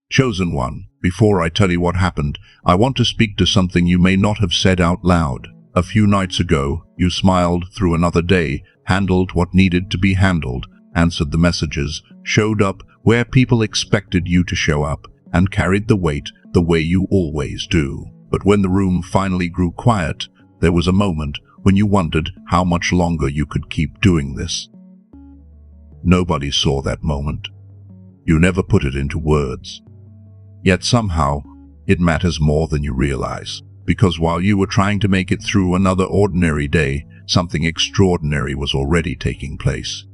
Chosen One, before I tell you what happened, I want to speak to something you may not have said out loud. A few nights ago, you smiled through another day, handled what needed to be handled, answered the messages, showed up where people expected you to show up, and carried the weight the way you always do. But when the room finally grew quiet, there was a moment when you wondered how much longer you could keep doing this. Nobody saw that moment. You never put it into words. Yet somehow, it matters more than you realize. Because while you were trying to make it through another ordinary day, something extraordinary was already taking place.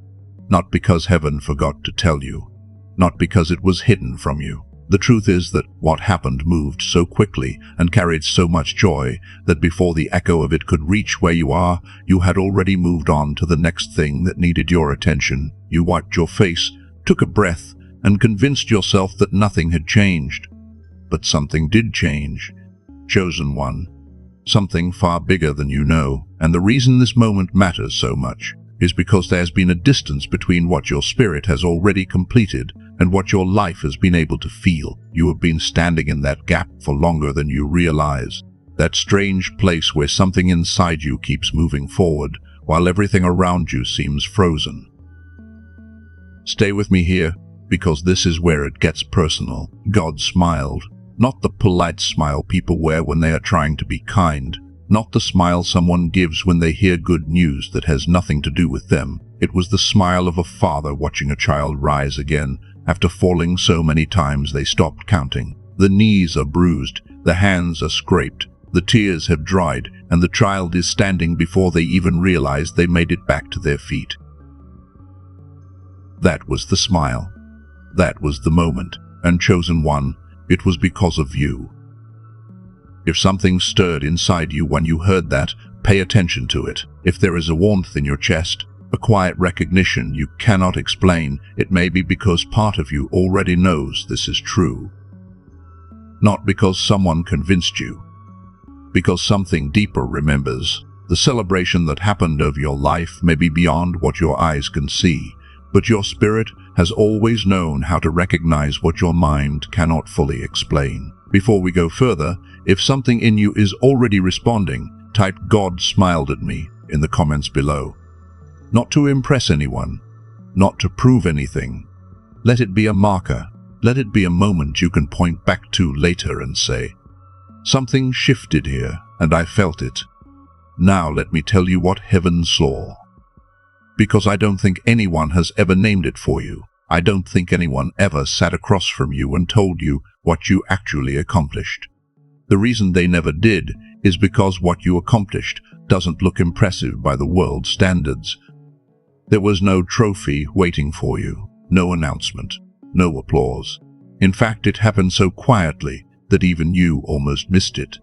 Not because heaven forgot to tell you. Not because it was hidden from you. The truth is that what happened moved so quickly and carried so much joy that before the echo of it could reach where you are, you had already moved on to the next thing that needed your attention. You wiped your face, took a breath, and convinced yourself that nothing had changed. But something did change. Chosen One. Something far bigger than you know. And the reason this moment matters so much is because there's been a distance between what your spirit has already completed and what your life has been able to feel. You have been standing in that gap for longer than you realize. That strange place where something inside you keeps moving forward while everything around you seems frozen. Stay with me here, because this is where it gets personal. God smiled. Not the polite smile people wear when they are trying to be kind. Not the smile someone gives when they hear good news that has nothing to do with them. It was the smile of a father watching a child rise again after falling so many times they stopped counting. The knees are bruised, the hands are scraped, the tears have dried, and the child is standing before they even realize they made it back to their feet. That was the smile. That was the moment. And Chosen One, it was because of you. If something stirred inside you when you heard that, pay attention to it. If there is a warmth in your chest, a quiet recognition you cannot explain, it may be because part of you already knows this is true. Not because someone convinced you. Because something deeper remembers. The celebration that happened of your life may be beyond what your eyes can see, but your spirit has always known how to recognize what your mind cannot fully explain. Before we go further, if something in you is already responding, type "God smiled at me" in the comments below. Not to impress anyone, not to prove anything. Let it be a marker. Let it be a moment you can point back to later and say, "Something shifted here, and I felt it. Now let me tell you what heaven saw." Because I don't think anyone has ever named it for you. I don't think anyone ever sat across from you and told you what you actually accomplished. The reason they never did is because what you accomplished doesn't look impressive by the world's standards. There was no trophy waiting for you, no announcement, no applause. In fact, it happened so quietly that even you almost missed it.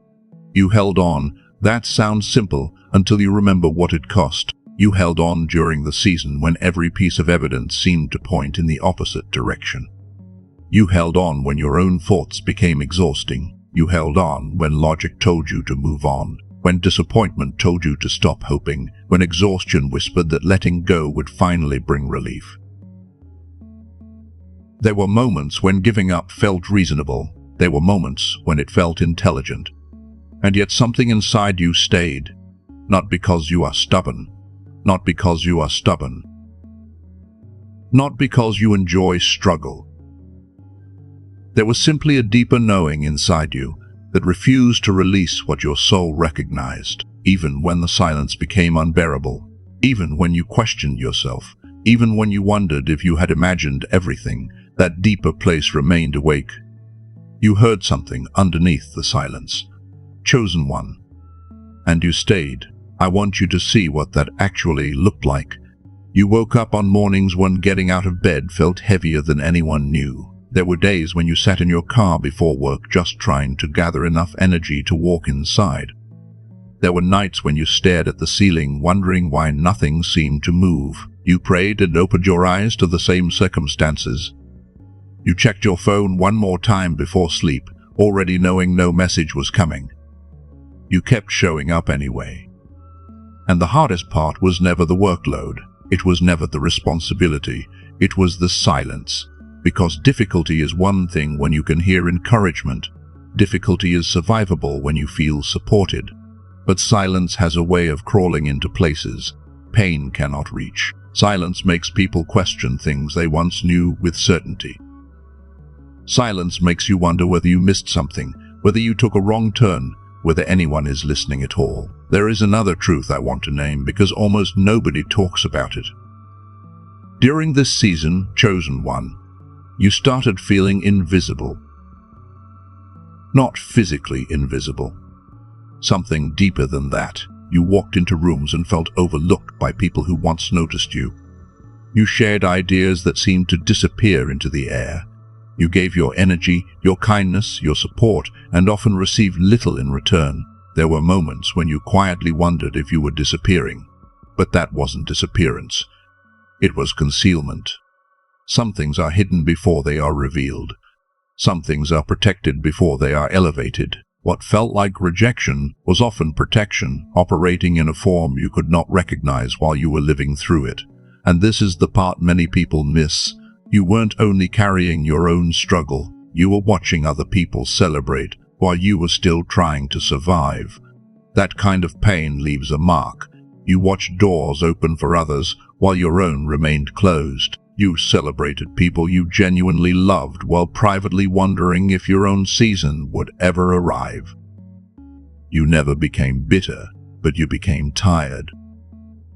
You held on. That sounds simple until you remember what it cost. You held on during the season when every piece of evidence seemed to point in the opposite direction. You held on when your own thoughts became exhausting. You held on when logic told you to move on, when disappointment told you to stop hoping, when exhaustion whispered that letting go would finally bring relief. There were moments when giving up felt reasonable. There were moments when it felt intelligent. And yet something inside you stayed. Not because you are stubborn. Not because you are stubborn. Not because you enjoy struggle. There was simply a deeper knowing inside you that refused to release what your soul recognized, even when the silence became unbearable, even when you questioned yourself, even when you wondered if you had imagined everything. That deeper place remained awake. You heard something underneath the silence. Chosen One. And you stayed. I want you to see what that actually looked like. You woke up on mornings when getting out of bed felt heavier than anyone knew. There were days when you sat in your car before work just trying to gather enough energy to walk inside. There were nights when you stared at the ceiling, wondering why nothing seemed to move. You prayed and opened your eyes to the same circumstances. You checked your phone one more time before sleep, already knowing no message was coming. You kept showing up anyway. And the hardest part was never the workload. It was never the responsibility. It was the silence. Because difficulty is one thing when you can hear encouragement. Difficulty is survivable when you feel supported. But silence has a way of crawling into places pain cannot reach. Silence makes people question things they once knew with certainty. Silence makes you wonder whether you missed something, whether you took a wrong turn, whether anyone is listening at all. There is another truth I want to name because almost nobody talks about it. During this season, Chosen One, you started feeling invisible. Not physically invisible. Something deeper than that. You walked into rooms and felt overlooked by people who once noticed you. You shared ideas that seemed to disappear into the air. You gave your energy, your kindness, your support, and often received little in return. There were moments when you quietly wondered if you were disappearing. But that wasn't disappearance. It was concealment. Some things are hidden before they are revealed. Some things are protected before they are elevated. What felt like rejection was often protection, operating in a form you could not recognize while you were living through it. And this is the part many people miss. You weren't only carrying your own struggle, you were watching other people celebrate while you were still trying to survive. That kind of pain leaves a mark. You watched doors open for others while your own remained closed. You celebrated people you genuinely loved while privately wondering if your own season would ever arrive. You never became bitter, but you became tired.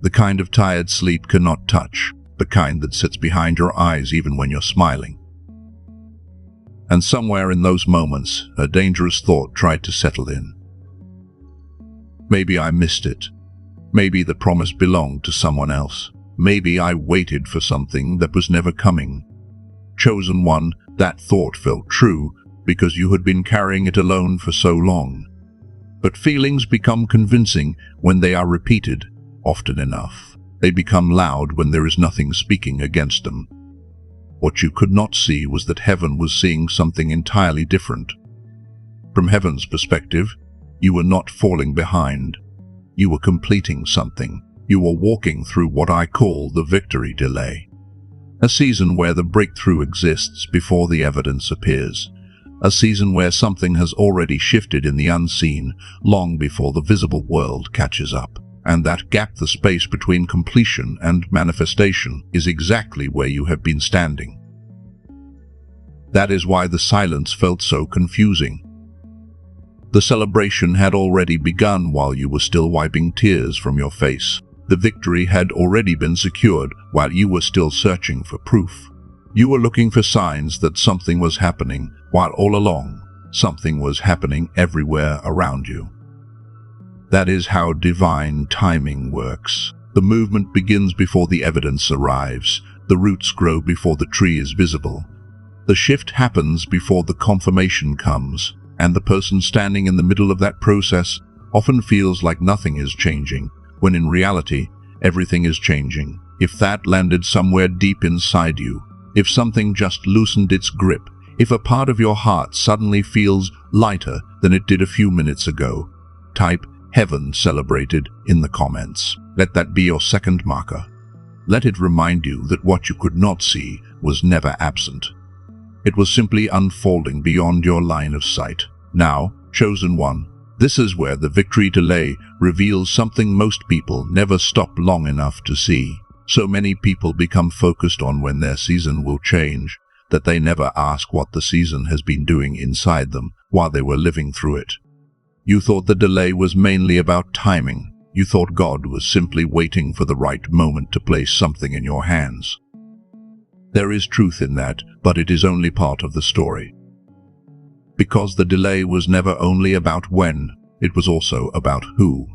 The kind of tired sleep cannot touch, the kind that sits behind your eyes even when you're smiling. And somewhere in those moments, a dangerous thought tried to settle in. Maybe I missed it. Maybe the promise belonged to someone else. Maybe I waited for something that was never coming. Chosen One, that thought felt true because you had been carrying it alone for so long. But feelings become convincing when they are repeated often enough. They become loud when there is nothing speaking against them. What you could not see was that heaven was seeing something entirely different. From heaven's perspective, you were not falling behind. You were completing something. You were walking through what I call the victory delay. A season where the breakthrough exists before the evidence appears. A season where something has already shifted in the unseen long before the visible world catches up. And that gap, the space between completion and manifestation, is exactly where you have been standing. That is why the silence felt so confusing. The celebration had already begun while you were still wiping tears from your face. The victory had already been secured while you were still searching for proof. You were looking for signs that something was happening, while all along, something was happening everywhere around you. That is how divine timing works. The movement begins before the evidence arrives. The roots grow before the tree is visible. The shift happens before the confirmation comes, and the person standing in the middle of that process often feels like nothing is changing, when in reality, everything is changing. If that landed somewhere deep inside you, if something just loosened its grip, if a part of your heart suddenly feels lighter than it did a few minutes ago, type "Heaven Celebrated" in the comments. Let that be your second marker. Let it remind you that what you could not see was never absent. It was simply unfolding beyond your line of sight. Now, Chosen One, this is where the victory delay reveals something most people never stop long enough to see. So many people become focused on when their season will change, that they never ask what the season has been doing inside them while they were living through it. You thought the delay was mainly about timing. You thought God was simply waiting for the right moment to place something in your hands. There is truth in that, but it is only part of the story. Because the delay was never only about when, it was also about who.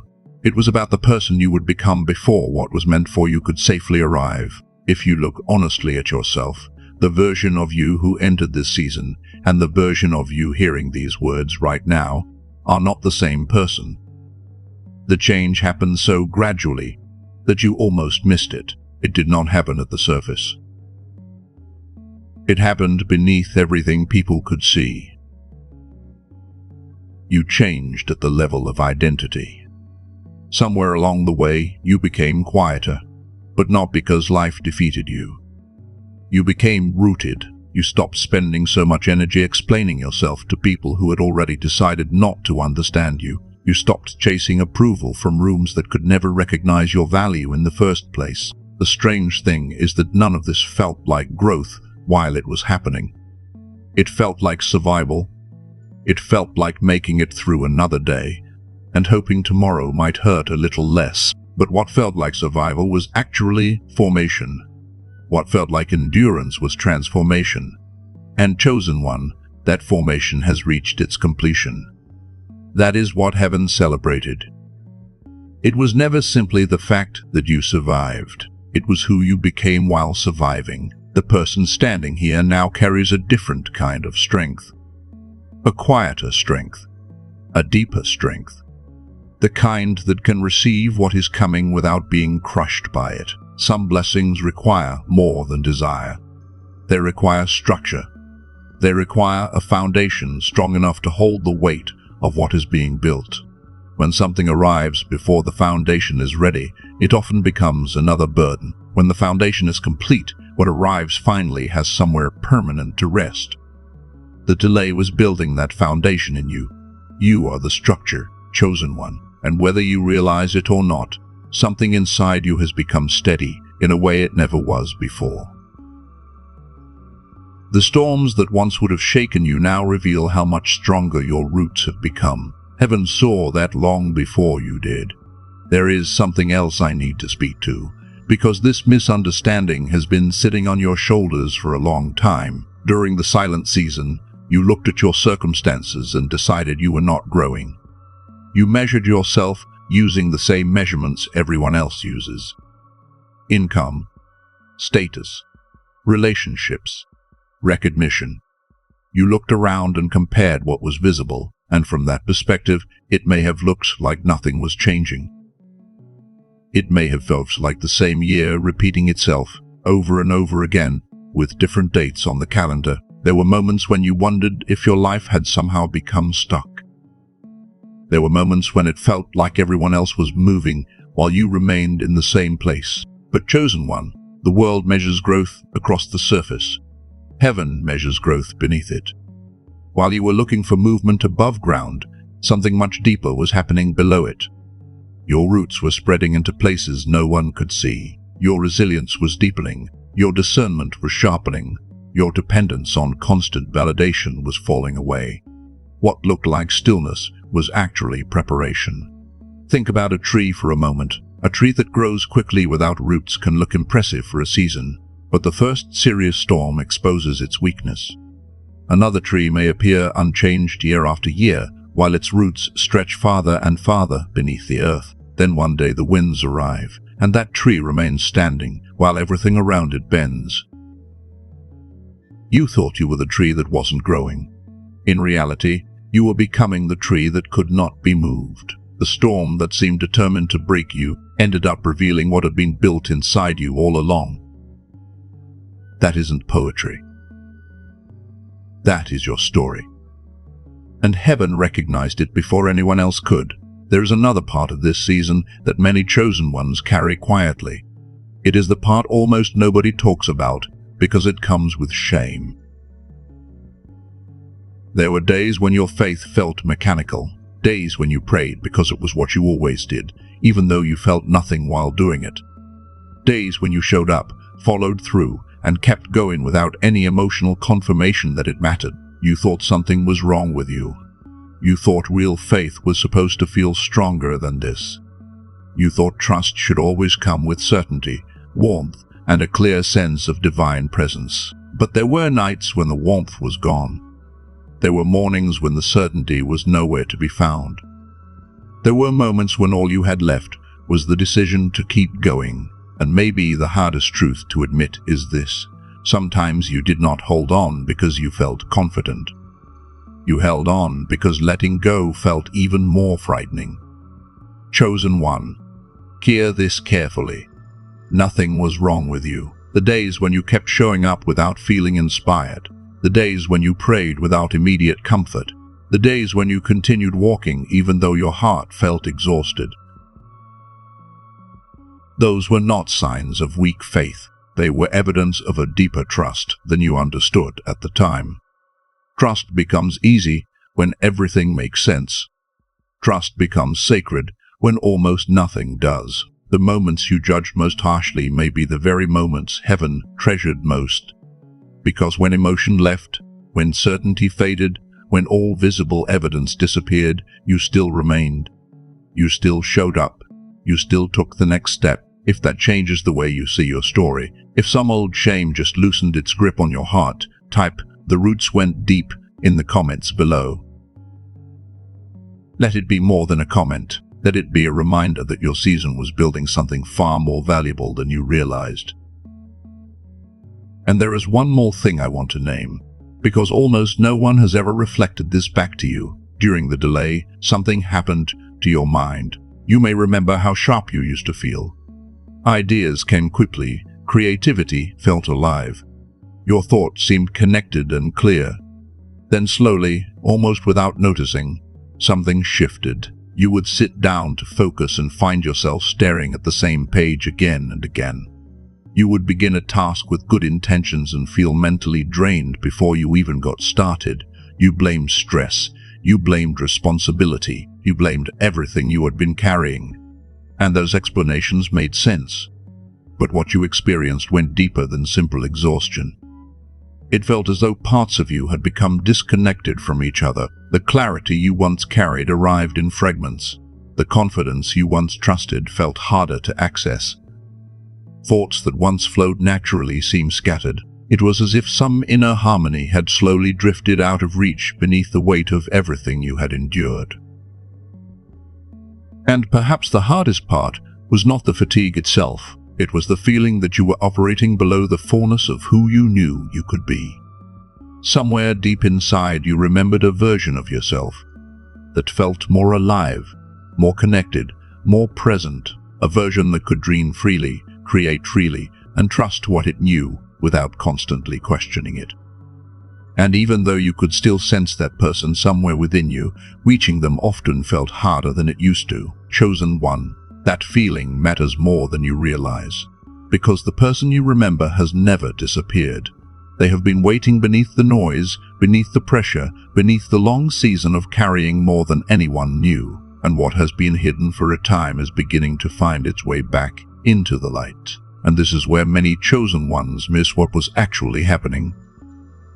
It was about the person you would become before what was meant for you could safely arrive. If you look honestly at yourself, the version of you who entered this season and the version of you hearing these words right now are not the same person. The change happened so gradually that you almost missed it. It did not happen at the surface. It happened beneath everything people could see. You changed at the level of identity. Somewhere along the way, you became quieter, but not because life defeated you. You became rooted. You stopped spending so much energy explaining yourself to people who had already decided not to understand you. You stopped chasing approval from rooms that could never recognize your value in the first place. The strange thing is that none of this felt like growth while it was happening. It felt like survival. It felt like making it through another day and hoping tomorrow might hurt a little less. But what felt like survival was actually formation. What felt like endurance was transformation. And chosen one, that formation has reached its completion. That is what heaven celebrated. It was never simply the fact that you survived. It was who you became while surviving. The person standing here now carries a different kind of strength. A quieter strength. A deeper strength. The kind that can receive what is coming without being crushed by it. Some blessings require more than desire. They require structure. They require a foundation strong enough to hold the weight of what is being built. When something arrives before the foundation is ready, it often becomes another burden. When the foundation is complete, what arrives finally has somewhere permanent to rest. The delay was building that foundation in you. You are the structure, chosen one, and whether you realize it or not, something inside you has become steady in a way it never was before. The storms that once would have shaken you now reveal how much stronger your roots have become. Heaven saw that long before you did. There is something else I need to speak to, because this misunderstanding has been sitting on your shoulders for a long time. During the silent season, you looked at your circumstances and decided you were not growing. You measured yourself using the same measurements everyone else uses. Income, status, relationships, recognition. You looked around and compared what was visible, and from that perspective, it may have looked like nothing was changing. It may have felt like the same year repeating itself over and over again, with different dates on the calendar. There were moments when you wondered if your life had somehow become stuck. There were moments when it felt like everyone else was moving while you remained in the same place. But chosen one, the world measures growth across the surface. Heaven measures growth beneath it. While you were looking for movement above ground, something much deeper was happening below it. Your roots were spreading into places no one could see. Your resilience was deepening. Your discernment was sharpening. Your dependence on constant validation was falling away. What looked like stillness was actually preparation. Think about a tree for a moment. A tree that grows quickly without roots can look impressive for a season, but the first serious storm exposes its weakness. Another tree may appear unchanged year after year, while its roots stretch farther and farther beneath the earth. Then one day the winds arrive, and that tree remains standing while everything around it bends. You thought you were the tree that wasn't growing. In reality, you were becoming the tree that could not be moved. The storm that seemed determined to break you ended up revealing what had been built inside you all along. That isn't poetry. That is your story. And heaven recognized it before anyone else could. There is another part of this season that many chosen ones carry quietly. It is the part almost nobody talks about because it comes with shame. There were days when your faith felt mechanical, days when you prayed because it was what you always did, even though you felt nothing while doing it. Days when you showed up, followed through, and kept going without any emotional confirmation that it mattered. You thought something was wrong with you. You thought real faith was supposed to feel stronger than this. You thought trust should always come with certainty, warmth, and a clear sense of divine presence. But there were nights when the warmth was gone. There were mornings when the certainty was nowhere to be found. There were moments when all you had left was the decision to keep going. And maybe the hardest truth to admit is this: sometimes you did not hold on because you felt confident. You held on because letting go felt even more frightening. Chosen one, hear this carefully. Nothing was wrong with you. The days when you kept showing up without feeling inspired, the days when you prayed without immediate comfort, the days when you continued walking even though your heart felt exhausted. Those were not signs of weak faith. they were evidence of a deeper trust than you understood at the time. Trust becomes easy when everything makes sense. Trust becomes sacred when almost nothing does. The moments you judged most harshly may be the very moments heaven treasured most. Because when emotion left, when certainty faded, when all visible evidence disappeared, you still remained. You still showed up. You still took the next step. If that changes the way you see your story, if some old shame just loosened its grip on your heart, type "The roots went deep" in the comments below. Let it be more than a comment. Let it be a reminder that your season was building something far more valuable than you realized. And there is one more thing I want to name, because almost no one has ever reflected this back to you. During the delay, something happened to your mind. You may remember how sharp you used to feel. Ideas came quickly, creativity felt alive. Your thoughts seemed connected and clear. Then slowly, almost without noticing, something shifted. You would sit down to focus and find yourself staring at the same page again and again. You would begin a task with good intentions and feel mentally drained before you even got started. You blamed stress. You blamed responsibility. You blamed everything you had been carrying. And those explanations made sense. But what you experienced went deeper than simple exhaustion. It felt as though parts of you had become disconnected from each other. The clarity you once carried arrived in fragments. The confidence you once trusted felt harder to access. Thoughts that once flowed naturally seemed scattered. It was as if some inner harmony had slowly drifted out of reach beneath the weight of everything you had endured. And perhaps the hardest part was not the fatigue itself. It was the feeling that you were operating below the fullness of who you knew you could be. Somewhere deep inside you remembered a version of yourself that felt more alive, more connected, more present, a version that could dream freely, create freely, and trust what it knew without constantly questioning it. And even though you could still sense that person somewhere within you, reaching them often felt harder than it used to. Chosen one. That feeling matters more than you realize, because the person you remember has never disappeared. They have been waiting beneath the noise, beneath the pressure, beneath the long season of carrying more than anyone knew, and what has been hidden for a time is beginning to find its way back into the light. And this is where many chosen ones miss what was actually happening.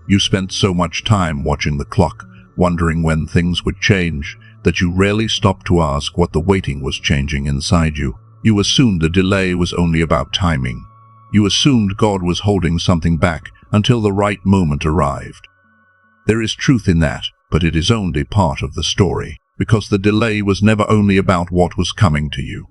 You spent so much time watching the clock, wondering when things would change, that you rarely stopped to ask what the waiting was changing inside you. You assumed the delay was only about timing. You assumed God was holding something back until the right moment arrived. There is truth in that, but it is only part of the story, because the delay was never only about what was coming to you.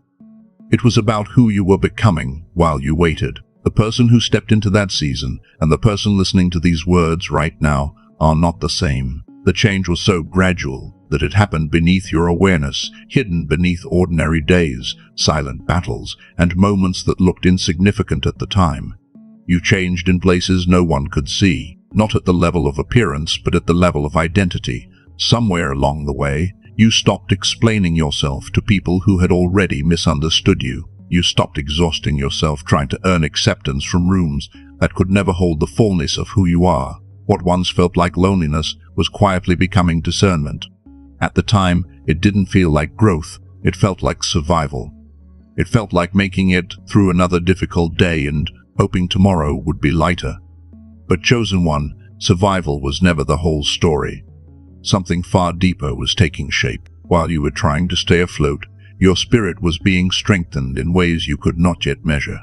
It was about who you were becoming while you waited. The person who stepped into that season and the person listening to these words right now are not the same. The change was so gradual that it happened beneath your awareness, hidden beneath ordinary days, silent battles, and moments that looked insignificant at the time. You changed in places no one could see, not at the level of appearance, but at the level of identity. Somewhere along the way, you stopped explaining yourself to people who had already misunderstood you. You stopped exhausting yourself trying to earn acceptance from rooms that could never hold the fullness of who you are. What once felt like loneliness was quietly becoming discernment. At the time, it didn't feel like growth. It felt like survival. It felt like making it through another difficult day and hoping tomorrow would be lighter. But chosen one, survival was never the whole story. Something far deeper was taking shape. While you were trying to stay afloat, your spirit was being strengthened in ways you could not yet measure.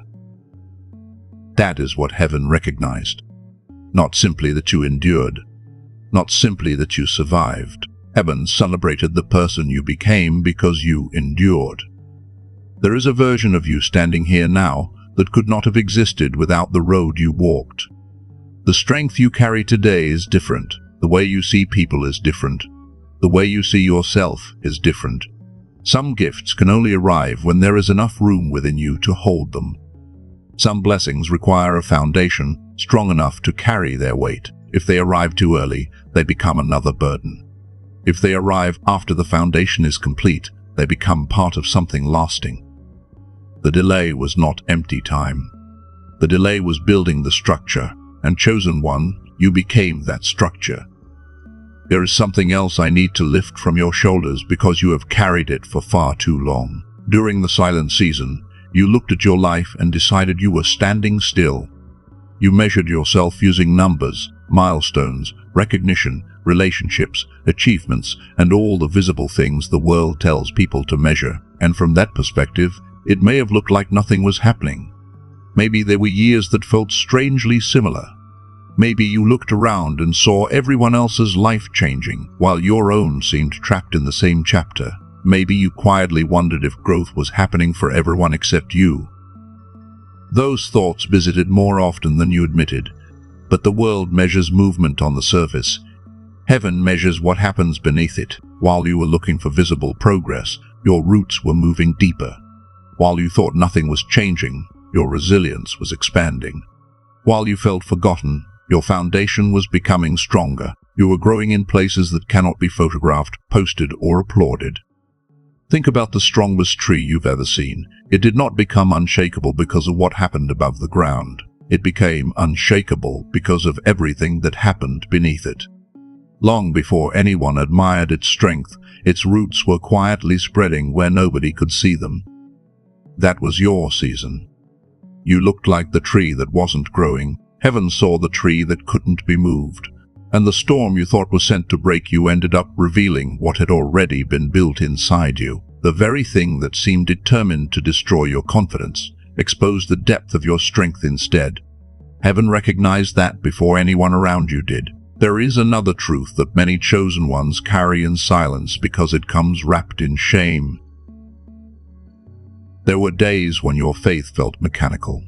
That is what heaven recognized. Not simply that you endured, not simply that you survived. Heaven celebrated the person you became because you endured. There is a version of you standing here now that could not have existed without the road you walked. The strength you carry today is different. The way you see people is different. The way you see yourself is different. Some gifts can only arrive when there is enough room within you to hold them. Some blessings require a foundation strong enough to carry their weight. If they arrive too early, they become another burden. If they arrive after the foundation is complete, they become part of something lasting. The delay was not empty time. The delay was building the structure, and chosen one, you became that structure. There is something else I need to lift from your shoulders because you have carried it for far too long. During the silent season, you looked at your life and decided you were standing still. You measured yourself using numbers, milestones, recognition, relationships, achievements, and all the visible things the world tells people to measure. And from that perspective, it may have looked like nothing was happening. Maybe there were years that felt strangely similar. Maybe you looked around and saw everyone else's life changing, while your own seemed trapped in the same chapter. Maybe you quietly wondered if growth was happening for everyone except you. Those thoughts visited more often than you admitted, but the world measures movement on the surface. Heaven measures what happens beneath it. While you were looking for visible progress, your roots were moving deeper. While you thought nothing was changing, your resilience was expanding. While you felt forgotten, your foundation was becoming stronger. You were growing in places that cannot be photographed, posted, or applauded. Think about the strongest tree you've ever seen. It did not become unshakable because of what happened above the ground. It became unshakable because of everything that happened beneath it. Long before anyone admired its strength, its roots were quietly spreading where nobody could see them. That was your season. You looked like the tree that wasn't growing. Heaven saw the tree that couldn't be moved. And the storm you thought was sent to break you ended up revealing what had already been built inside you. The very thing that seemed determined to destroy your confidence exposed the depth of your strength instead. Heaven recognized that before anyone around you did. There is another truth that many chosen ones carry in silence because it comes wrapped in shame. There were days when your faith felt mechanical.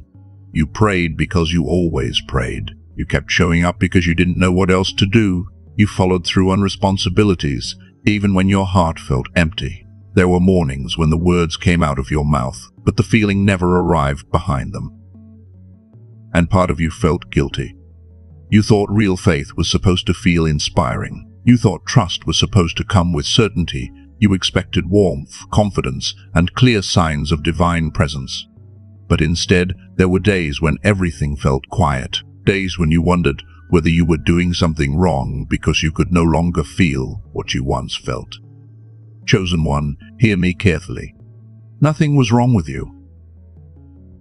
You prayed because you always prayed. You kept showing up because you didn't know what else to do. You followed through on responsibilities, even when your heart felt empty. There were mornings when the words came out of your mouth, but the feeling never arrived behind them. And part of you felt guilty. You thought real faith was supposed to feel inspiring. You thought trust was supposed to come with certainty. You expected warmth, confidence, and clear signs of divine presence. But instead, there were days when everything felt quiet. Days when you wondered whether you were doing something wrong because you could no longer feel what you once felt. Chosen one, hear me carefully. Nothing was wrong with you.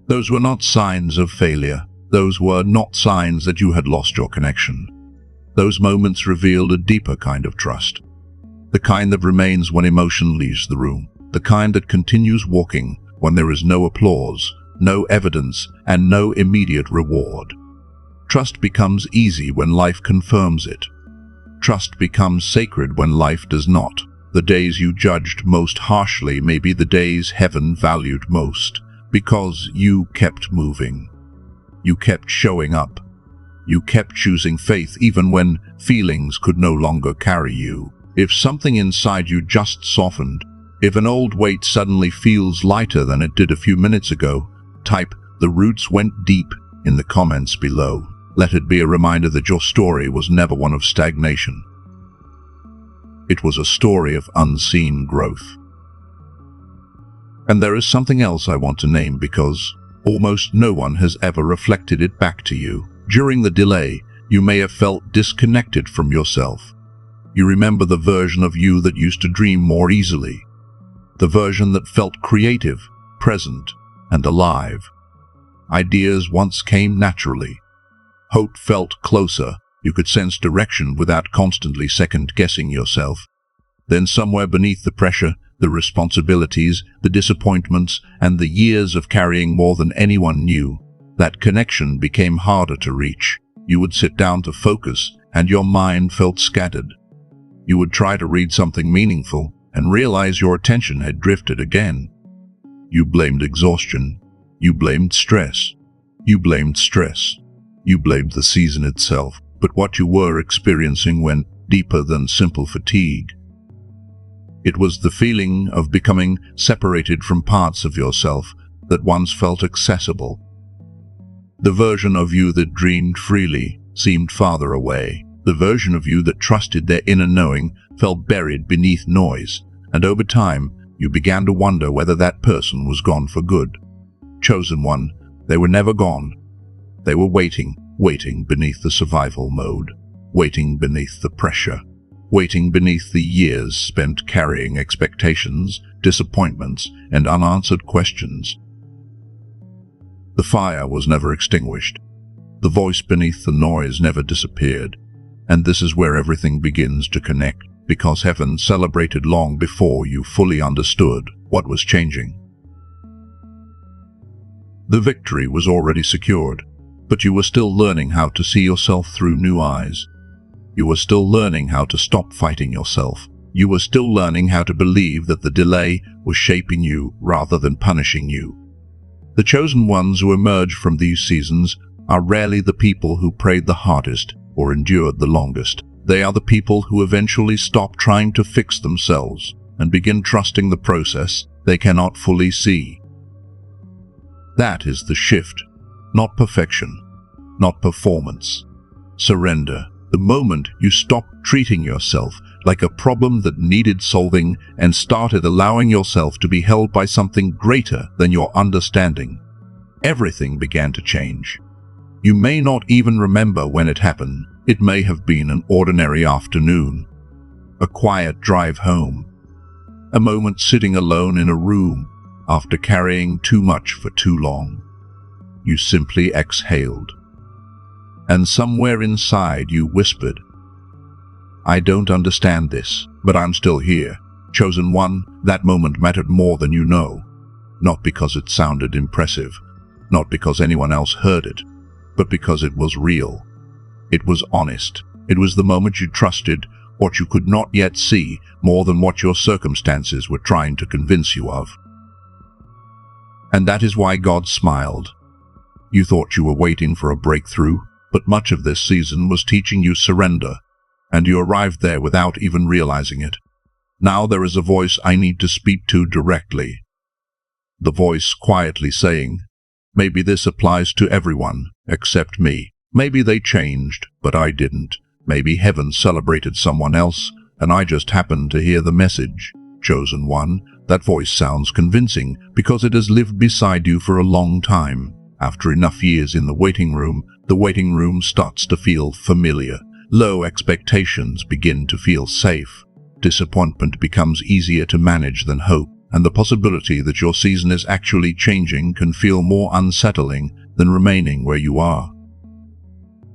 Those were not signs of failure. Those were not signs that you had lost your connection. Those moments revealed a deeper kind of trust. The kind that remains when emotion leaves the room. The kind that continues walking when there is no applause, no evidence, and no immediate reward. Trust becomes easy when life confirms it. Trust becomes sacred when life does not. The days you judged most harshly may be the days heaven valued most, because you kept moving. You kept showing up. You kept choosing faith even when feelings could no longer carry you. If something inside you just softened, if an old weight suddenly feels lighter than it did a few minutes ago, type "the roots went deep" in the comments below. Let it be a reminder that your story was never one of stagnation. It was a story of unseen growth. And there is something else I want to name because almost no one has ever reflected it back to you. During the delay, you may have felt disconnected from yourself. You remember the version of you that used to dream more easily. The version that felt creative, present, and alive. Ideas once came naturally. Hope felt closer. You could sense direction without constantly second-guessing yourself. Then somewhere beneath the pressure, the responsibilities, the disappointments, and the years of carrying more than anyone knew, that connection became harder to reach. You would sit down to focus, and your mind felt scattered. You would try to read something meaningful, and realize your attention had drifted again. You blamed exhaustion. You blamed stress. You blamed stress. You blamed the season itself, but what you were experiencing went deeper than simple fatigue. It was the feeling of becoming separated from parts of yourself that once felt accessible. The version of you that dreamed freely seemed farther away. The version of you that trusted their inner knowing felt buried beneath noise, and over time, you began to wonder whether that person was gone for good. Chosen one, they were never gone. They were waiting beneath the survival mode, waiting beneath the pressure, waiting beneath the years spent carrying expectations, disappointments, and unanswered questions. The fire was never extinguished. The voice beneath the noise never disappeared. And this is where everything begins to connect, because heaven celebrated long before you fully understood what was changing. The victory was already secured, but you were still learning how to see yourself through new eyes. You were still learning how to stop fighting yourself. You were still learning how to believe that the delay was shaping you rather than punishing you. The chosen ones who emerge from these seasons are rarely the people who prayed the hardest or endured the longest. They are the people who eventually stop trying to fix themselves and begin trusting the process they cannot fully see. That is the shift, not perfection, not performance. Surrender. The moment you stop treating yourself like a problem that needed solving and started allowing yourself to be held by something greater than your understanding, everything began to change. You may not even remember when it happened. It may have been an ordinary afternoon, a quiet drive home, a moment sitting alone in a room after carrying too much for too long. You simply exhaled. And somewhere inside you whispered, "I don't understand this, but I'm still here." Chosen one, that moment mattered more than you know. Not because it sounded impressive, not because anyone else heard it, but because it was real. It was honest. It was the moment you trusted what you could not yet see more than what your circumstances were trying to convince you of. And that is why God smiled. You thought you were waiting for a breakthrough, but much of this season was teaching you surrender, and you arrived there without even realizing it. Now there is a voice I need to speak to directly. The voice quietly saying, "Maybe this applies to everyone except me. Maybe they changed, but I didn't. Maybe heaven celebrated someone else, and I just happened to hear the message." Chosen one, that voice sounds convincing because it has lived beside you for a long time. After enough years in the waiting room starts to feel familiar. Low expectations begin to feel safe. Disappointment becomes easier to manage than hope, and the possibility that your season is actually changing can feel more unsettling than remaining where you are.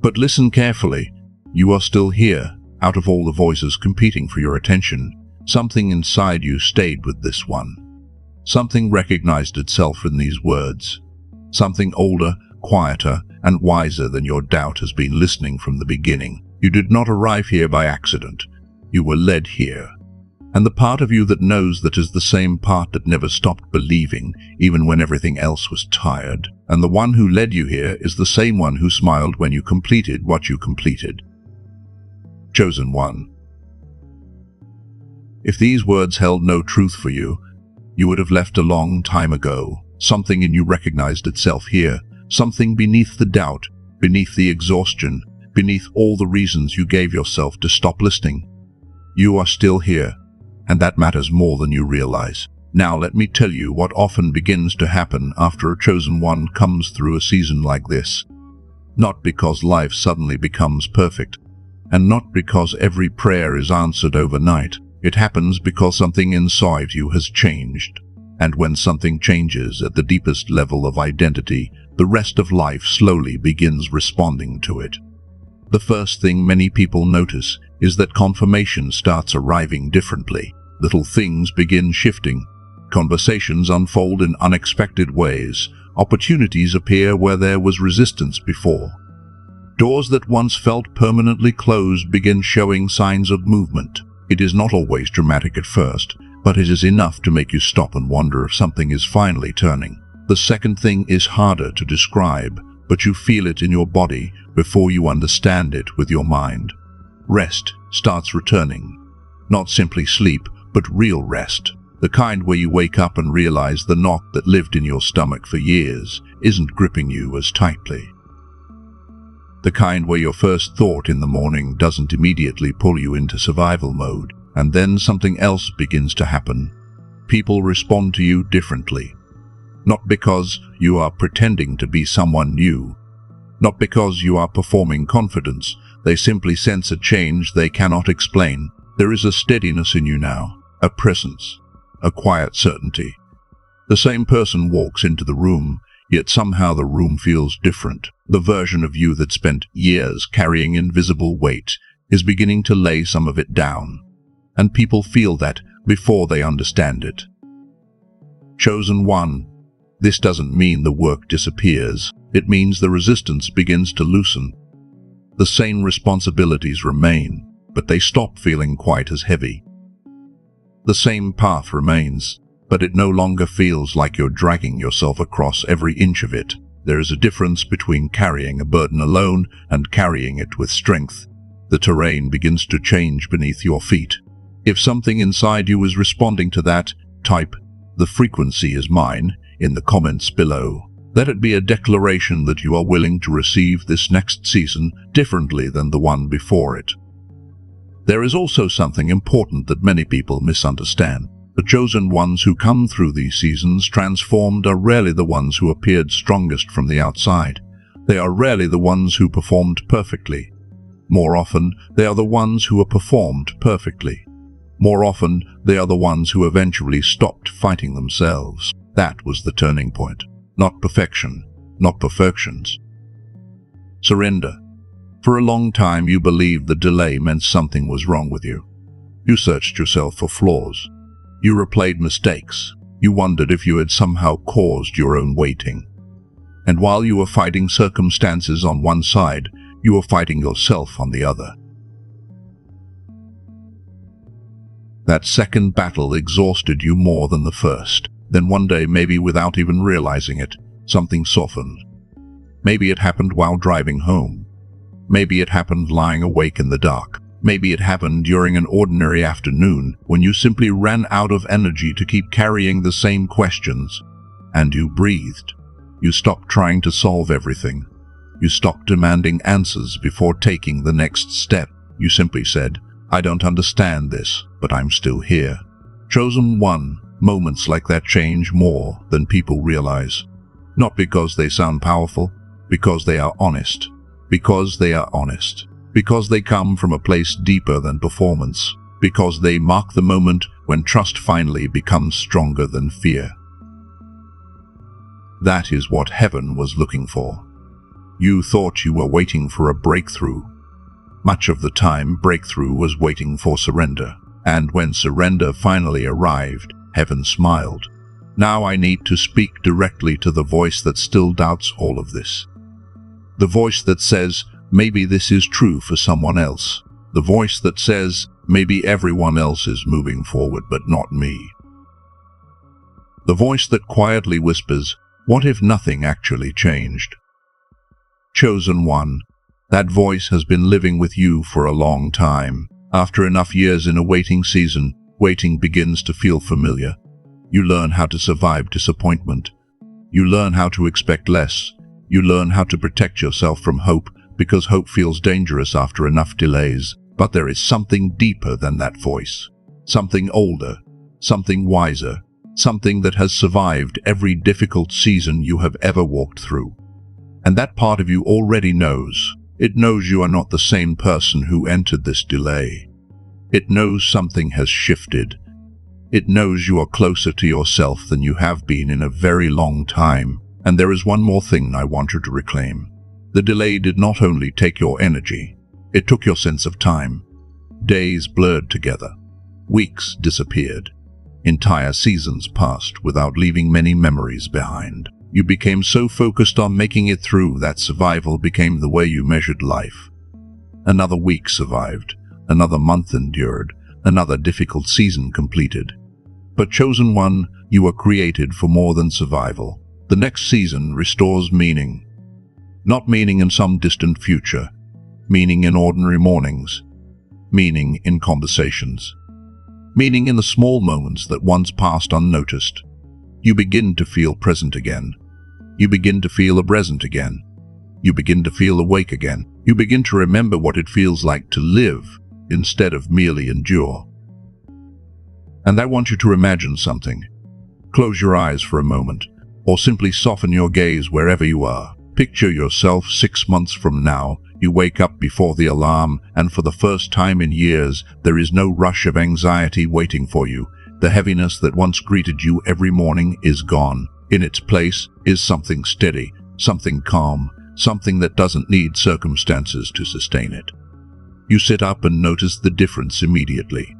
But listen carefully. You are still here. Out of all the voices competing for your attention, something inside you stayed with this one. Something recognized itself in these words. Something older, quieter, and wiser than your doubt has been listening from the beginning. You did not arrive here by accident. You were led here. And the part of you that knows that is the same part that never stopped believing, even when everything else was tired. And the one who led you here is the same one who smiled when you completed what you completed. Chosen one. If these words held no truth for you, you would have left a long time ago. Something in you recognized itself here. Something beneath the doubt, beneath the exhaustion, beneath all the reasons you gave yourself to stop listening. You are still here, and that matters more than you realize. Now let me tell you what often begins to happen after a chosen one comes through a season like this. Not because life suddenly becomes perfect, and not because every prayer is answered overnight. It happens because something inside you has changed. And when something changes at the deepest level of identity, the rest of life slowly begins responding to it. The first thing many people notice is that confirmation starts arriving differently. Little things begin shifting. Conversations unfold in unexpected ways. Opportunities appear where there was resistance before. Doors that once felt permanently closed begin showing signs of movement. It is not always dramatic at first, but it is enough to make you stop and wonder if something is finally turning. The second thing is harder to describe, but you feel it in your body before you understand it with your mind. Rest starts returning. Not simply sleep, but real rest. The kind where you wake up and realize the knot that lived in your stomach for years isn't gripping you as tightly. The kind where your first thought in the morning doesn't immediately pull you into survival mode, and then something else begins to happen. People respond to you differently. Not because you are pretending to be someone new, Not because you are performing confidence, they simply sense a change they cannot explain. There is a steadiness in you now, a presence, a quiet certainty. The same person walks into the room, yet somehow the room feels different. The version of you that spent years carrying invisible weight is beginning to lay some of it down, and people feel that before they understand it. Chosen one. This doesn't mean the work disappears. It means the resistance begins to loosen. The same responsibilities remain, but they stop feeling quite as heavy. The same path remains, but it no longer feels like you're dragging yourself across every inch of it. There is a difference between carrying a burden alone and carrying it with strength. The terrain begins to change beneath your feet. If something inside you is responding to that, type, "The frequency is mine," in the comments below. Let it be a declaration that you are willing to receive this next season differently than the one before it. There is also something important that many people misunderstand. The chosen ones who come through these seasons transformed are rarely the ones who appeared strongest from the outside. They are rarely the ones who performed perfectly. More often, they are the ones who are performed perfectly. More often, they are the ones who eventually stopped fighting themselves. That was the turning point. Not perfection, not perfections. Surrender. For a long time you believed the delay meant something was wrong with you. You searched yourself for flaws. You replayed mistakes. You wondered if you had somehow caused your own waiting. And while you were fighting circumstances on one side, you were fighting yourself on the other. That second battle exhausted you more than the first. Then one day, maybe without even realizing it, something softened. Maybe it happened while driving home. Maybe it happened lying awake in the dark. Maybe it happened during an ordinary afternoon when you simply ran out of energy to keep carrying the same questions. And you breathed. You stopped trying to solve everything. You stopped demanding answers before taking the next step. You simply said, "I don't understand this, but I'm still here." Chosen one. Moments like that change more than people realize. Not because they sound powerful, because they are honest. Because they are honest. Because they come from a place deeper than performance. Because they mark the moment when trust finally becomes stronger than fear. That is what heaven was looking for. You thought you were waiting for a breakthrough. Much of the time, breakthrough was waiting for surrender. And when surrender finally arrived, heaven smiled. Now I need to speak directly to the voice that still doubts all of this. The voice that says, maybe this is true for someone else. The voice that says, maybe everyone else is moving forward but not me. The voice that quietly whispers, what if nothing actually changed? Chosen one. That voice has been living with you for a long time. After enough years in a waiting season, waiting begins to feel familiar. You learn how to survive disappointment. You learn how to expect less. You learn how to protect yourself from hope, because hope feels dangerous after enough delays. But there is something deeper than that voice. Something older, something wiser, something that has survived every difficult season you have ever walked through. And that part of you already knows. It knows you are not the same person who entered this delay. It knows something has shifted. It knows you are closer to yourself than you have been in a very long time. And there is one more thing I want you to reclaim. The delay did not only take your energy, it took your sense of time. Days blurred together. Weeks disappeared. Entire seasons passed without leaving many memories behind. You became so focused on making it through that survival became the way you measured life. Another week survived. Another month endured. Another difficult season completed. But chosen one, you were created for more than survival. The next season restores meaning. Not meaning in some distant future. Meaning in ordinary mornings. Meaning in conversations. Meaning in the small moments that once passed unnoticed. You begin to feel present again. You begin to feel present again. You begin to feel awake again. You begin to remember what it feels like to live instead of merely endure. And I want you to imagine something. Close your eyes for a moment, or simply soften your gaze wherever you are. Picture yourself 6 months from now. You wake up before the alarm, and for the first time in years, there is no rush of anxiety waiting for you. The heaviness that once greeted you every morning is gone. In its place is something steady, something calm, something that doesn't need circumstances to sustain it. You sit up and notice the difference immediately.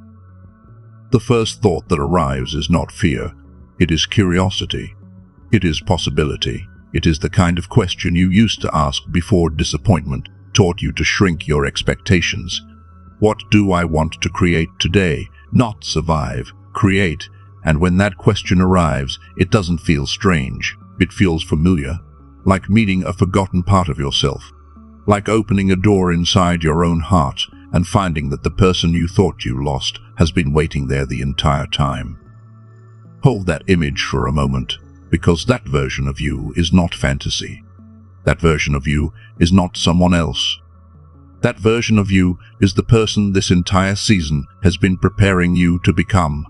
The first thought that arrives is not fear. It is curiosity. It is possibility. It is the kind of question you used to ask before disappointment taught you to shrink your expectations. What do I want to create today? Not survive, create. And when that question arrives, it doesn't feel strange. It feels familiar, like meeting a forgotten part of yourself, like opening a door inside your own heart and finding that the person you thought you lost has been waiting there the entire time. Hold that image for a moment, because that version of you is not fantasy. That version of you is not someone else. That version of you is the person this entire season has been preparing you to become.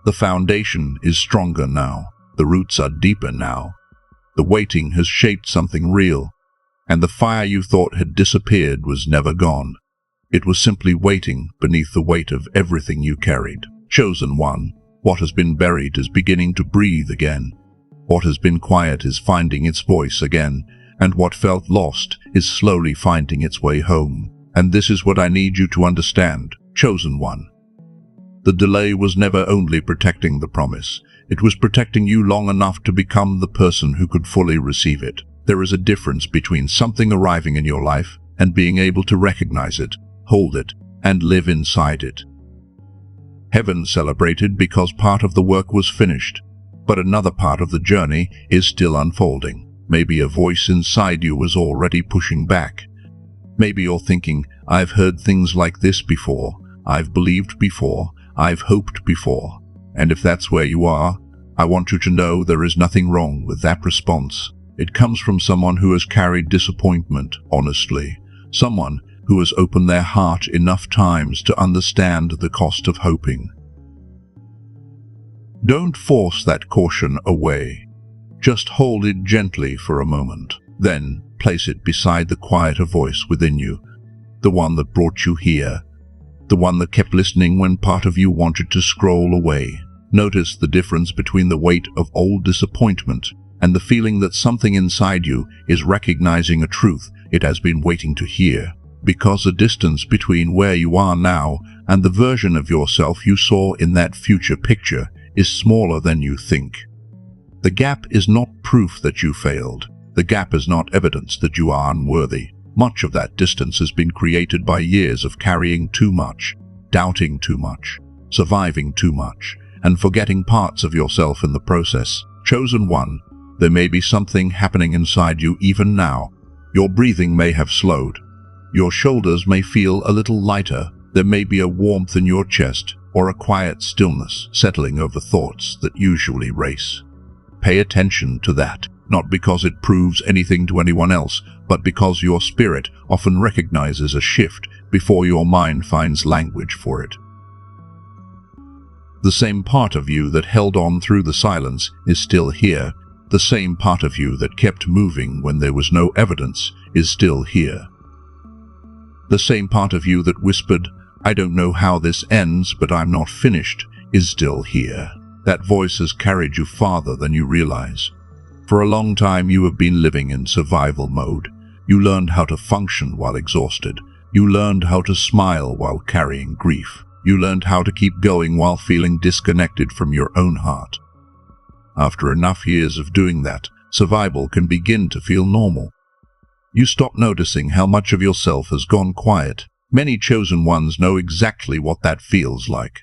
The foundation is stronger now. The roots are deeper now. The waiting has shaped something real, and the fire you thought had disappeared was never gone. It was simply waiting beneath the weight of everything you carried. Chosen one, what has been buried is beginning to breathe again. What has been quiet is finding its voice again, and what felt lost is slowly finding its way home. And this is what I need you to understand, chosen one. The delay was never only protecting the promise, it was protecting you long enough to become the person who could fully receive it. There is a difference between something arriving in your life and being able to recognize it, hold it, and live inside it. Heaven celebrated because part of the work was finished, but another part of the journey is still unfolding. Maybe a voice inside you is already pushing back. Maybe you're thinking, I've heard things like this before, I've believed before, I've hoped before. And if that's where you are, I want you to know there is nothing wrong with that response. It comes from someone who has carried disappointment honestly, someone who has opened their heart enough times to understand the cost of hoping. Don't force that caution away. Just hold it gently for a moment, then place it beside the quieter voice within you, the one that brought you here, the one that kept listening when part of you wanted to scroll away. Notice the difference between the weight of old disappointment and the feeling that something inside you is recognizing a truth it has been waiting to hear, because the distance between where you are now and the version of yourself you saw in that future picture is smaller than you think. The gap is not proof that you failed. The gap is not evidence that you are unworthy. Much of that distance has been created by years of carrying too much, doubting too much, surviving too much, and forgetting parts of yourself in the process. Chosen one, there may be something happening inside you even now. Your breathing may have slowed. Your shoulders may feel a little lighter. There may be a warmth in your chest or a quiet stillness settling over thoughts that usually race. Pay attention to that, not because it proves anything to anyone else, but because your spirit often recognizes a shift before your mind finds language for it. The same part of you that held on through the silence is still here. The same part of you that kept moving when there was no evidence is still here. The same part of you that whispered, I don't know how this ends, but I'm not finished, is still here. That voice has carried you farther than you realize. For a long time you have been living in survival mode. You learned how to function while exhausted. You learned how to smile while carrying grief. You learned how to keep going while feeling disconnected from your own heart. After enough years of doing that, survival can begin to feel normal. You stop noticing how much of yourself has gone quiet. Many chosen ones know exactly what that feels like.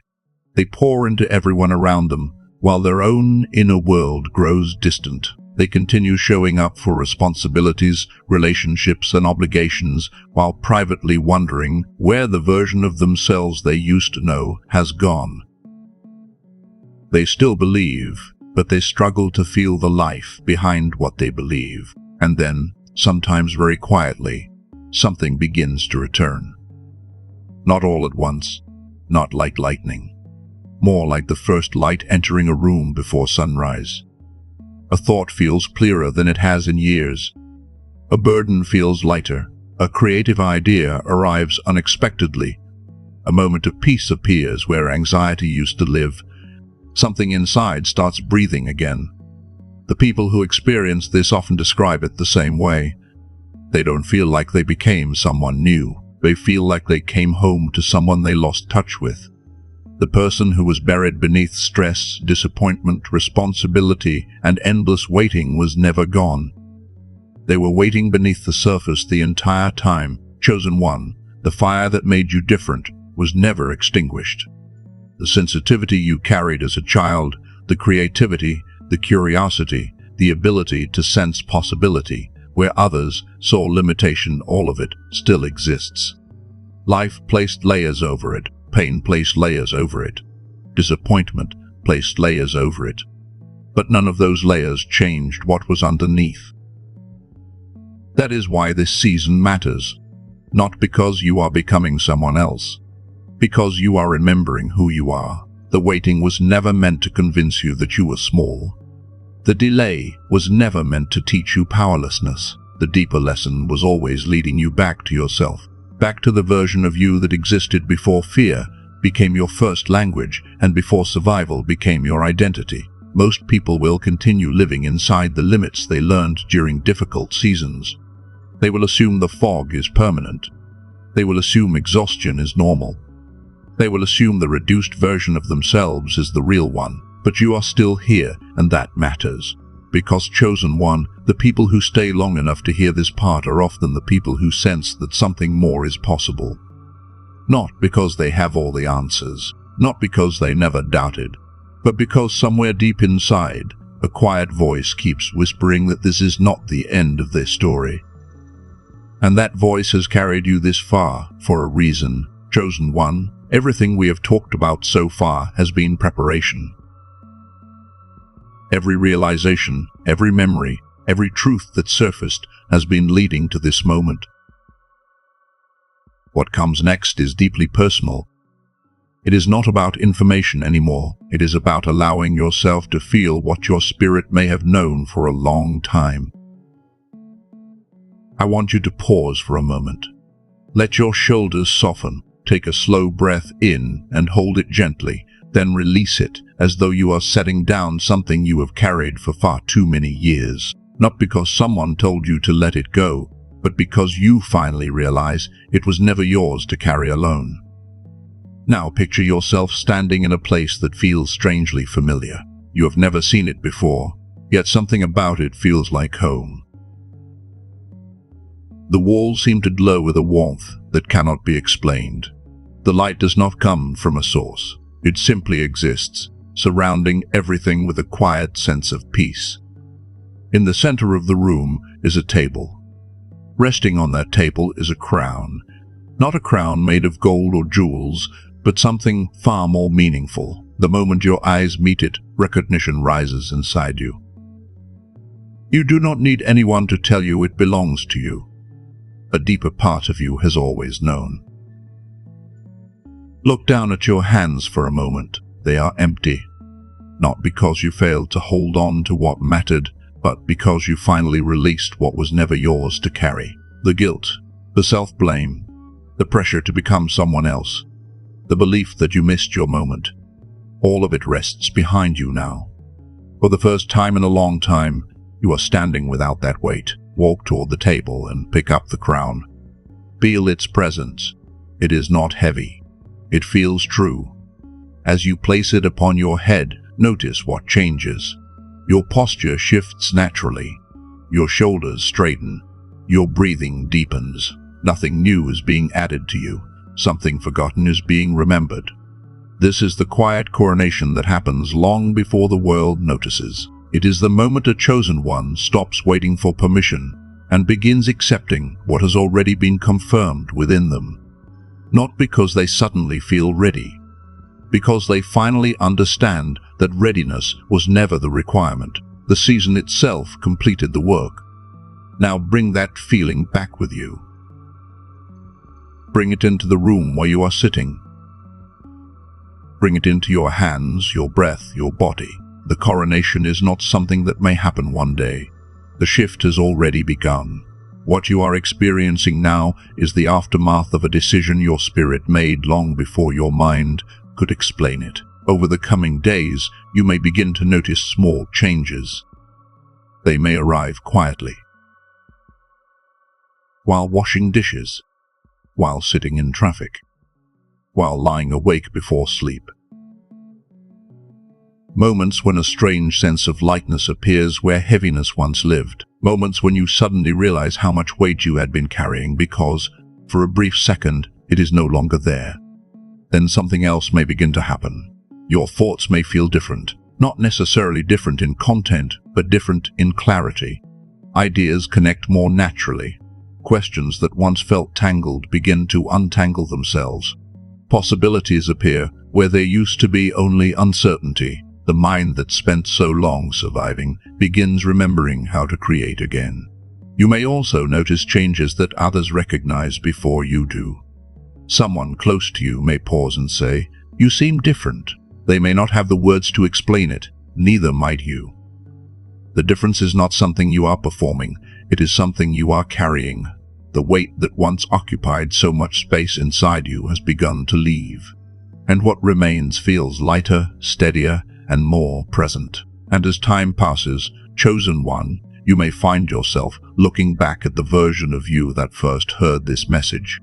They pour into everyone around them, while their own inner world grows distant. They continue showing up for responsibilities, relationships, and obligations, while privately wondering where the version of themselves they used to know has gone. They still believe, but they struggle to feel the life behind what they believe. And then, sometimes very quietly, something begins to return. Not all at once, not like lightning. More like the first light entering a room before sunrise. A thought feels clearer than it has in years. A burden feels lighter. A creative idea arrives unexpectedly. A moment of peace appears where anxiety used to live. Something inside starts breathing again. The people who experience this often describe it the same way. They don't feel like they became someone new. They feel like they came home to someone they lost touch with. The person who was buried beneath stress, disappointment, responsibility, and endless waiting was never gone. They were waiting beneath the surface the entire time. Chosen one, the fire that made you different, was never extinguished. The sensitivity you carried as a child, the creativity, the curiosity, the ability to sense possibility, where others saw limitation, all of it still exists. Life placed layers over it. Pain placed layers over it. Disappointment placed layers over it. But none of those layers changed what was underneath. That is why this season matters. Not because you are becoming someone else. Because you are remembering who you are. The waiting was never meant to convince you that you were small. The delay was never meant to teach you powerlessness. The deeper lesson was always leading you back to yourself. Back to the version of you that existed before fear became your first language and before survival became your identity. Most people will continue living inside the limits they learned during difficult seasons. They will assume the fog is permanent. They will assume exhaustion is normal. They will assume the reduced version of themselves is the real one. But you are still here, and that matters. Because chosen one, the people who stay long enough to hear this part are often the people who sense that something more is possible. Not because they have all the answers, not because they never doubted, but because somewhere deep inside, a quiet voice keeps whispering that this is not the end of their story. And that voice has carried you this far for a reason. Chosen one, everything we have talked about so far has been preparation. Every realization, every memory, every truth that surfaced has been leading to this moment. What comes next is deeply personal. It is not about information anymore. It is about allowing yourself to feel what your spirit may have known for a long time. I want you to pause for a moment. Let your shoulders soften. Take a slow breath in and hold it gently. Then release it, as though you are setting down something you have carried for far too many years. Not because someone told you to let it go, but because you finally realize it was never yours to carry alone. Now picture yourself standing in a place that feels strangely familiar. You have never seen it before, yet something about it feels like home. The walls seem to glow with a warmth that cannot be explained. The light does not come from a source. It simply exists, surrounding everything with a quiet sense of peace. In the center of the room is a table. Resting on that table is a crown. Not a crown made of gold or jewels, but something far more meaningful. The moment your eyes meet it, recognition rises inside you. You do not need anyone to tell you it belongs to you. A deeper part of you has always known. Look down at your hands for a moment. They are empty. Not because you failed to hold on to what mattered, but because you finally released what was never yours to carry. The guilt, the self-blame, the pressure to become someone else, the belief that you missed your moment. All of it rests behind you now. For the first time in a long time, you are standing without that weight. Walk toward the table and pick up the crown. Feel its presence. It is not heavy. It feels true. As you place it upon your head, notice what changes. Your posture shifts naturally. Your shoulders straighten. Your breathing deepens. Nothing new is being added to you. Something forgotten is being remembered. This is the quiet coronation that happens long before the world notices. It is the moment a chosen one stops waiting for permission and begins accepting what has already been confirmed within them. Not because they suddenly feel ready, because they finally understand that readiness was never the requirement. The season itself completed the work. Now bring that feeling back with you. Bring it into the room where you are sitting. Bring it into your hands, your breath, your body. The coronation is not something that may happen one day. The shift has already begun. What you are experiencing now is the aftermath of a decision your spirit made long before your mind could explain it. Over the coming days, you may begin to notice small changes. They may arrive quietly. While washing dishes, while sitting in traffic, while lying awake before sleep. Moments when a strange sense of lightness appears where heaviness once lived. Moments when you suddenly realize how much weight you had been carrying because, for a brief second, it is no longer there. Then something else may begin to happen. Your thoughts may feel different, not necessarily different in content, but different in clarity. Ideas connect more naturally. Questions that once felt tangled begin to untangle themselves. Possibilities appear where there used to be only uncertainty. The mind that spent so long surviving begins remembering how to create again. You may also notice changes that others recognize before you do. Someone close to you may pause and say, "You seem different." They may not have the words to explain it, neither might you. The difference is not something you are performing, it is something you are carrying. The weight that once occupied so much space inside you has begun to leave. And what remains feels lighter, steadier, and more present. And as time passes, chosen one, you may find yourself looking back at the version of you that first heard this message.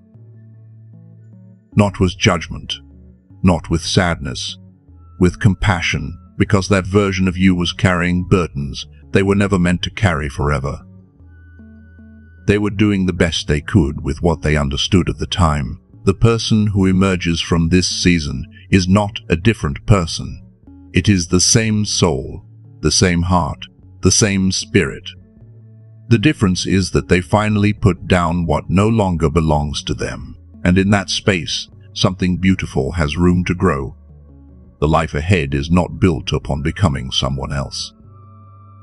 Not with judgment, not with sadness, with compassion, because that version of you was carrying burdens they were never meant to carry forever. They were doing the best they could with what they understood at the time. The person who emerges from this season is not a different person. It is the same soul, the same heart, the same spirit. The difference is that they finally put down what no longer belongs to them, and in that space, something beautiful has room to grow. The life ahead is not built upon becoming someone else.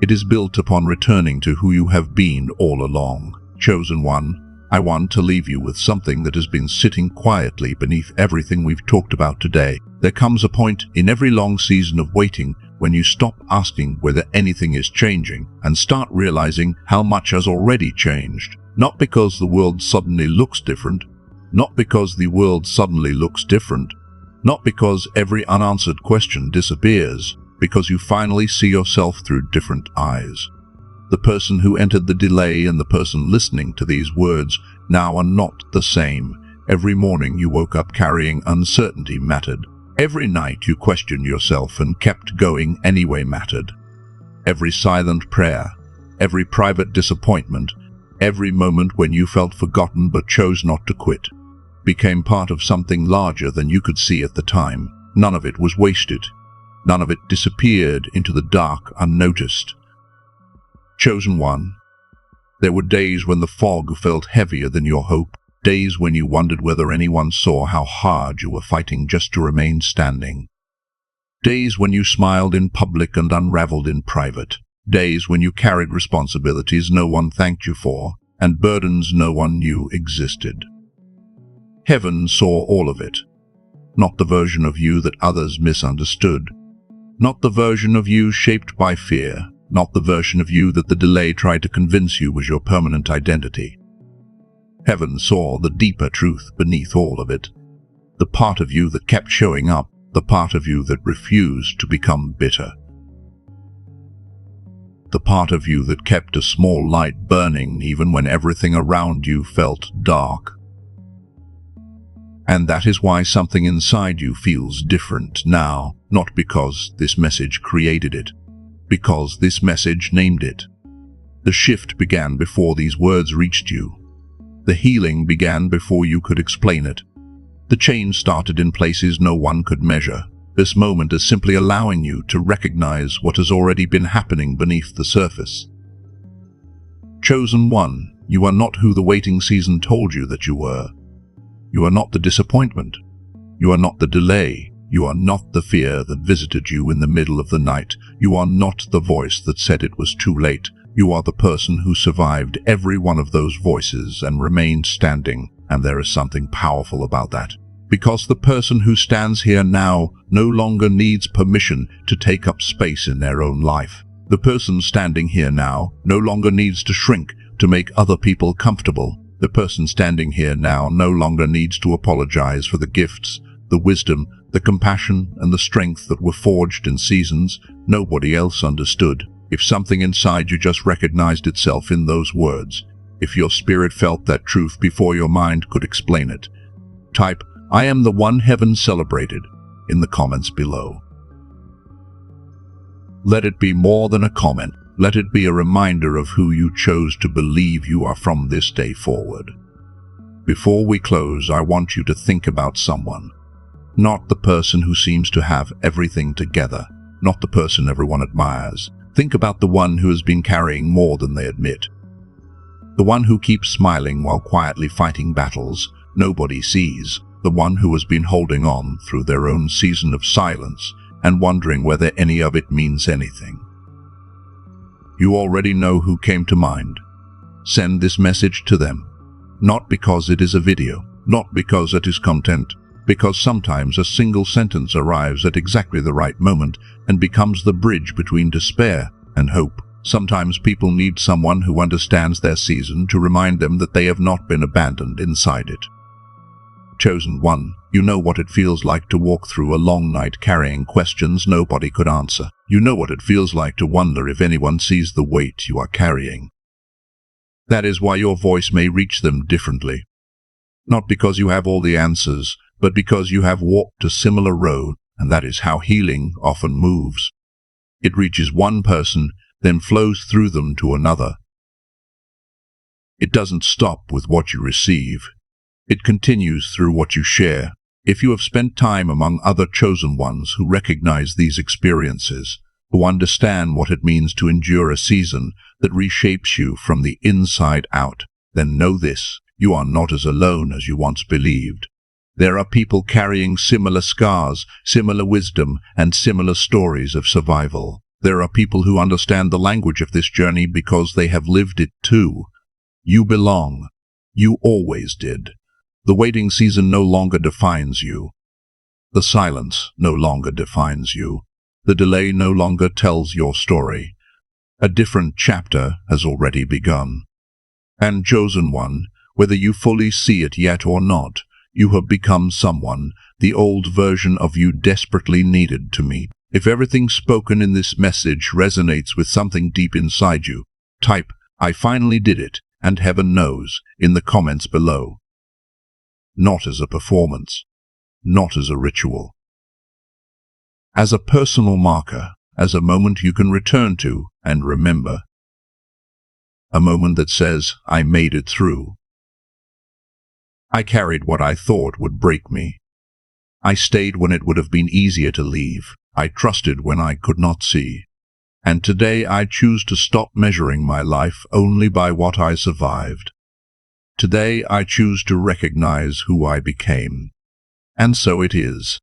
It is built upon returning to who you have been all along. Chosen one, I want to leave you with something that has been sitting quietly beneath everything we've talked about today. There comes a point in every long season of waiting when you stop asking whether anything is changing and start realizing how much has already changed. Not because the world suddenly looks different, not because the world suddenly looks different, not because every unanswered question disappears, because you finally see yourself through different eyes. The person who entered the delay and the person listening to these words now are not the same. Every morning you woke up carrying uncertainty mattered. Every night you questioned yourself and kept going anyway mattered. Every silent prayer, every private disappointment, every moment when you felt forgotten but chose not to quit, became part of something larger than you could see at the time. None of it was wasted. None of it disappeared into the dark unnoticed. Chosen one, there were days when the fog felt heavier than your hope, days when you wondered whether anyone saw how hard you were fighting just to remain standing. Days when you smiled in public and unraveled in private. Days when you carried responsibilities no one thanked you for, and burdens no one knew existed. Heaven saw all of it. Not the version of you that others misunderstood. Not the version of you shaped by fear. Not the version of you that the delay tried to convince you was your permanent identity. Heaven saw the deeper truth beneath all of it. The part of you that kept showing up, the part of you that refused to become bitter. The part of you that kept a small light burning even when everything around you felt dark. And that is why something inside you feels different now, not because this message created it, because this message named it. The shift began before these words reached you. The healing began before you could explain it. The change started in places no one could measure. This moment is simply allowing you to recognize what has already been happening beneath the surface. Chosen one, you are not who the waiting season told you that you were. You are not the disappointment. You are not the delay. You are not the fear that visited you in the middle of the night. You are not the voice that said it was too late. You are the person who survived every one of those voices and remained standing, and there is something powerful about that. Because the person who stands here now no longer needs permission to take up space in their own life. The person standing here now no longer needs to shrink to make other people comfortable. The person standing here now no longer needs to apologize for the gifts, the wisdom, the compassion, and the strength that were forged in seasons nobody else understood. If something inside you just recognized itself in those words, if your spirit felt that truth before your mind could explain it, type, "I am the one heaven celebrated," in the comments below. Let it be more than a comment. Let it be a reminder of who you chose to believe you are from this day forward. Before we close, I want you to think about someone. Not the person who seems to have everything together, not the person everyone admires. Think about the one who has been carrying more than they admit. The one who keeps smiling while quietly fighting battles nobody sees. The one who has been holding on through their own season of silence and wondering whether any of it means anything. You already know who came to mind. Send this message to them. Not because it is a video, not because it is content, because sometimes a single sentence arrives at exactly the right moment and becomes the bridge between despair and hope. Sometimes people need someone who understands their season to remind them that they have not been abandoned inside it. Chosen one, you know what it feels like to walk through a long night carrying questions nobody could answer. You know what it feels like to wonder if anyone sees the weight you are carrying. That is why your voice may reach them differently. Not because you have all the answers, but because you have walked a similar road, and that is how healing often moves. It reaches one person, then flows through them to another. It doesn't stop with what you receive. It continues through what you share. If you have spent time among other chosen ones who recognize these experiences, who understand what it means to endure a season that reshapes you from the inside out, then know this: you are not as alone as you once believed. There are people carrying similar scars, similar wisdom, and similar stories of survival. There are people who understand the language of this journey because they have lived it too. You belong. You always did. The waiting season no longer defines you. The silence no longer defines you. The delay no longer tells your story. A different chapter has already begun. And chosen one, whether you fully see it yet or not, you have become someone the old version of you desperately needed to meet. If everything spoken in this message resonates with something deep inside you, type, "I finally did it, and heaven knows," in the comments below. Not as a performance, not as a ritual. As a personal marker, as a moment you can return to and remember. A moment that says, "I made it through. I carried what I thought would break me. I stayed when it would have been easier to leave. I trusted when I could not see. And today I choose to stop measuring my life only by what I survived. Today I choose to recognize who I became." And so it is.